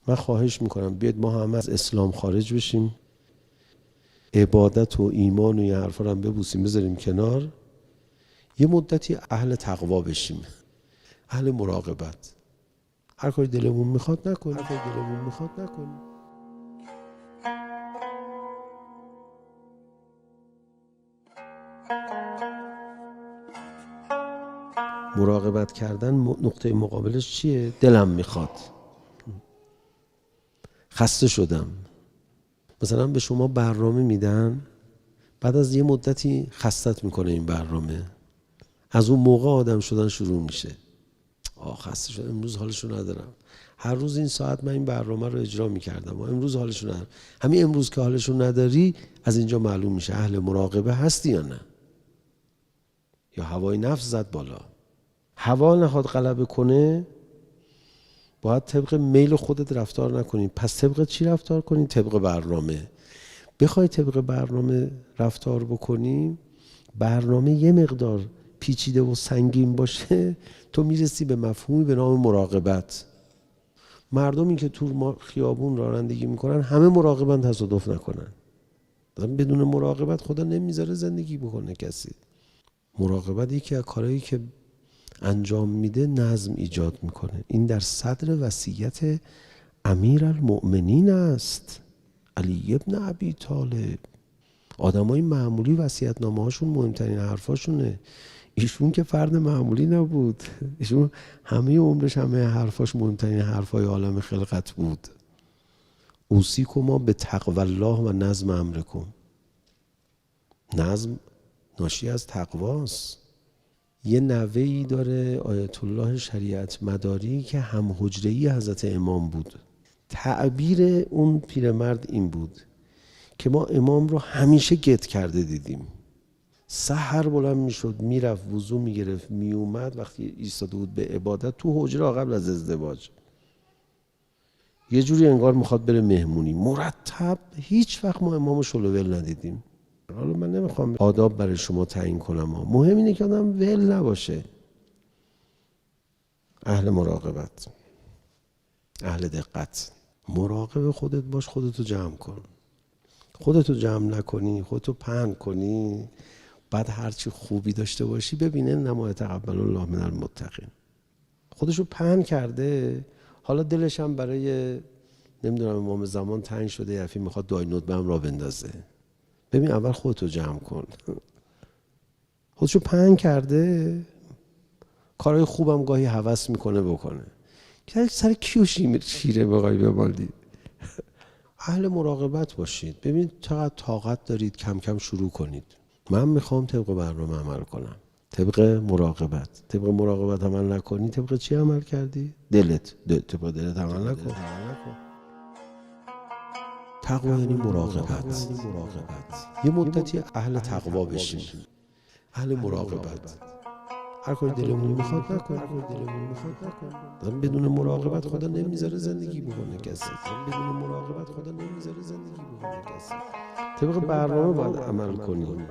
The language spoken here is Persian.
من خواهش میکنم بیاید ما همه از اسلام خارج بشیم، عبادت و ایمان و این حرفا رو هم ببوسیم بذاریم کنار، یه مدتی اهل تقوا بشیم، اهل مراقبت. هر کاری دلمون میخواد نکنیم، مراقبت کردن نقطه مقابلش چیه؟ دلم میخواد، خسته شدم. مثلا به شما برنامه میدن، بعد از یه مدتی خستت میکنه این برنامه، از اون موقع آدم شدن شروع میشه. خسته شدم، امروز حالشو ندارم. هر روز این ساعت من این برنامه رو اجرا میکردم و امروز حالشو ندارم. همین امروز که حالشو نداری، از اینجا معلوم میشه اهل مراقبه هستی یا نه، یا هوای نفس زد بالا. هوا نخواد غلبه کنه، باید طبق میل خودت رفتار نکنی. پس طبق چی رفتار کنی؟ طبق برنامه. بخوای طبق برنامه رفتار بکنی، برنامه یه مقدار پیچیده و سنگین باشه، تو میرسی به مفهومی به نام مراقبت. مردمی که تو خیابون رانندگی میکنن همه مراقبن تصادف نکنن. بدون مراقبت خدا نمیذاره زندگی بکنه کسی. مراقبت یکی از کارهایی که انجام میده نظم ایجاد میکنه. این در صدر وصیت امیرالمؤمنین است، علی ابن ابی طالب. آدمای معمولی وصیت‌نامه هاشون مهمترین حرفاشونه. ایشون که فرد معمولی نبود، ایشون همه عمرش همه حرفاش مهمترین حرفای عالم خلقت بود. اوصیکما به تقوی الله و نظم امرکم. نظم ناشی از تقواست. یه نوه‌ای داره آیت الله شریعت مداری که هم حجره‌ای حضرت امام بود. تعبیر اون پیرمرد این بود که ما امام رو همیشه گت کرده دیدیم. سحر بلند میشد، میرفت وضو میگرفت، میومد، وقتی ایستاده بود به عبادت تو حجره قبل از ازدواج، یه جوری انگار میخواد بره مهمونی، مرتب. هیچ وقت ما امامو شلوول ندیدیم. حالا من نمیخوام آداب برای شما تعیین کنم، مهم اینه که آدم ول نباشه. اهل مراقبت، اهل دقت. مراقب خودت باش، خودتو جمع کن. خودتو جمع نکنی، خودتو پهن کنی، بعد هرچی خوبی داشته باشی ببینه نما یتقبل الله من المتقین. خودشو پهن کرده، حالا دلش هم برای نمیدونم امام زمان تنگ شده، یفی میخواد دای ندبه هم را بندازه. ببین اول خودتو جمع کن. خودشو پهن کرده، کارهای خوبم گاهی هوس میکنه بکنه، که سر کیو شیره بقای بمالی. اهل مراقبت باشید. ببینید چقدر طاقت دارید، کم کم شروع کنید. من میخوام طبق برنامه عمل کنم، طبق مراقبت. طبق مراقبت عمل نکنی، طبق چی عمل کردی؟ دلت. طبق دلت عمل نکن. تقوا یعنی مراقبت. یه مدتی اهل تقوا بشیم، اهل مراقبت. هر کاری دلمون میخواد نکنیم. بدون مراقبت خدا نمیذاره زندگی بکنه کسی. طبق برنامه باید عمل کنیم.